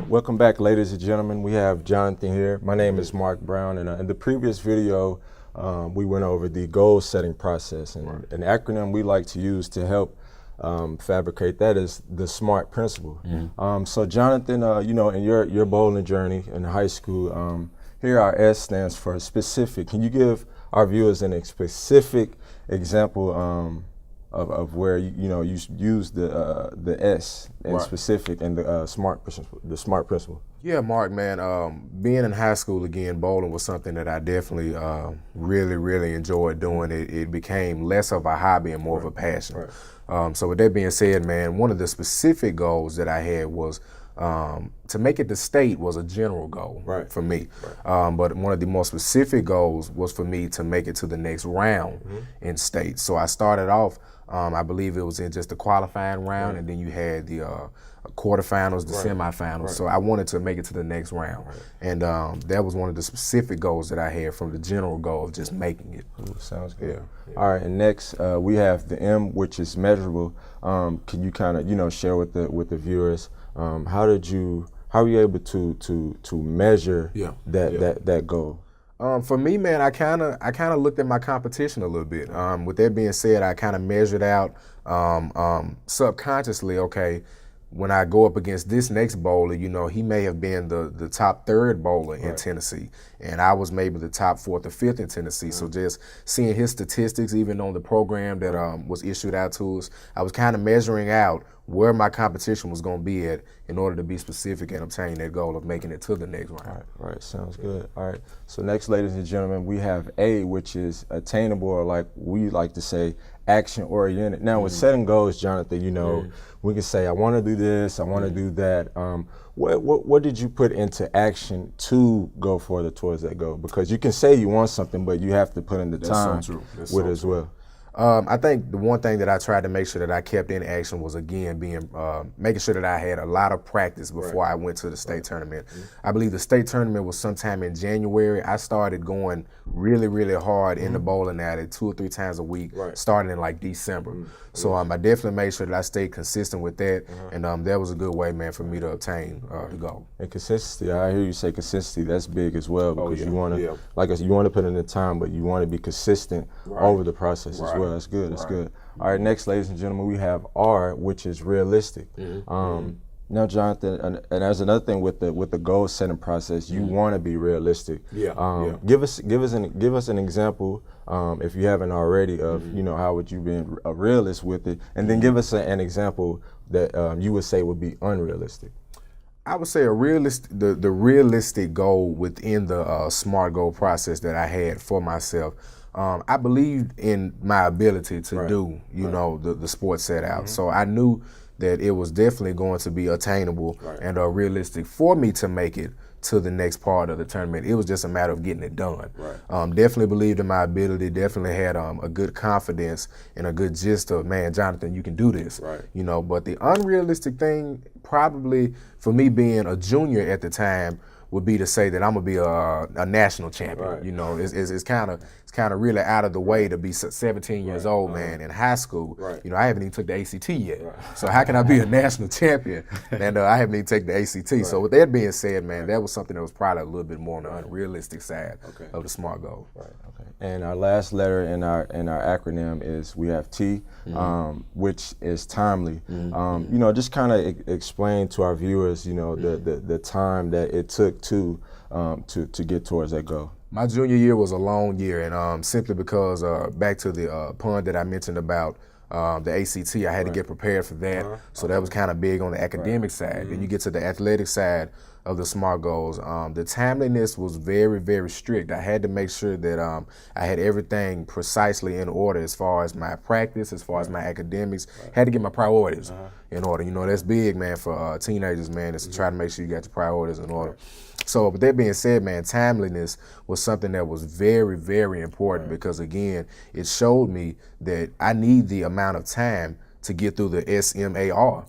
Welcome back, ladies and gentlemen. We have Jonathan here. My name is Mark Brown, and in the previous video, we went over the goal setting process, and an acronym we like to use to help fabricate that is the SMART principle. So Jonathan, you know, in your bowling journey in high school, here our S stands for specific. Can you give our viewers a specific example of where you use the S in specific and the SMART principle? Yeah, Mark, man, being in high school again, bowling was something that I definitely really enjoyed doing. It became less of a hobby and more of a passion. So with that being said, man, one of the specific goals that I had was to make it to state was a general goal for me. But one of the more specific goals was for me to make it to the next round in state. So I started off, I believe it was in just the qualifying round, and then you had the quarterfinals, the semifinals. So I wanted to make it to the next round. And that was one of the specific goals that I had from the general goal of just making it. Sounds good. All right, and next we have the M, which is measurable. Can you kind of share with the viewers how were you able to measure that goal? For me, man, I kind of looked at my competition a little bit. With that being said, I kind of measured out subconsciously. Okay, when I go up against this next bowler, he may have been the top third bowler in Tennessee, and I was maybe the top fourth or fifth in Tennessee. So just seeing his statistics, even on the program that was issued out to us, I was kind of measuring out where my competition was going to be at in order to be specific and obtain that goal of making it to the next round. Right, sounds good. All right, so next, ladies and gentlemen, we have A, which is attainable, or like we like to say, action-oriented. Now, with setting goals, Jonathan, we can say, I want to do this, I want to do that. What did you put into action to go further towards that goal? Because you can say you want something, but you have to put in the time with it as well. I think the one thing that I tried to make sure that I kept in action was, again, making sure that I had a lot of practice before I went to the state tournament. I believe the state tournament was sometime in January. I started going really hard in the bowling alley 2 or 3 times a week, starting in like December. So I definitely made sure that I stayed consistent with that, and that was a good way, man, for me to obtain the goal. And consistency, I hear you say consistency, that's big as well, because you want to, like I said, you want to put in the time, but you want to be consistent over the process as well. That's good, that's good. All right, next, ladies and gentlemen, we have R, which is realistic. Now, Jonathan, and there's another thing with the goal setting process. You want to be realistic. Give us an example, if you haven't already, of how would you be a realist with it, and then give us an example that you would say would be unrealistic. I would say the realistic goal within the SMART goal process that I had for myself. I believed in my ability to do, the sport set out. So I knew that it was definitely going to be attainable and realistic for me to make it to the next part of the tournament. It was just a matter of getting it done. Definitely believed in my ability, definitely had a good confidence and a good gist of, man, Jonathan, you can do this. But the unrealistic thing, probably for me being a junior at the time, would be to say that I'm gonna be a national champion. It's kind of really out of the way to be 17 years old, man, in high school. I haven't even took the ACT yet. So how can I be a national champion and I haven't even taken the ACT? So with that being said, man, that was something that was probably a little bit more on the unrealistic side of the SMART goal. And our last letter in our acronym is, we have T, which is timely. Just kind of explain to our viewers, the time that it took to get towards that goal. My junior year was a long year, and simply because back to the pun that I mentioned about the ACT, I had to get prepared for that. So that was kind of big on the academic side. Then you get to the athletic side of the SMART goals. The timeliness was very strict. I had to make sure that I had everything precisely in order as far as my practice, as far as my academics. Had to get my priorities in order. That's big, man, for teenagers, man, is to try to make sure you got your priorities in order. So with that being said, man, timeliness was something that was very important because, again, it showed me that I need the amount of time to get through the SMAR.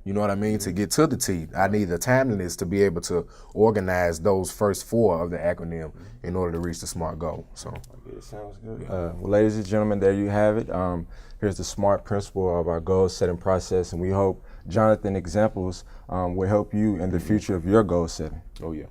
You know what I mean? To get to the T, I need the timeliness to be able to organize those first 4 of the acronym in order to reach the SMART goal. So, okay, sounds good. Well, ladies and gentlemen, there you have it. Here's the SMART principle of our goal setting process, and we hope Jonathan examples will help you in the future of your goal setting. oh yeah.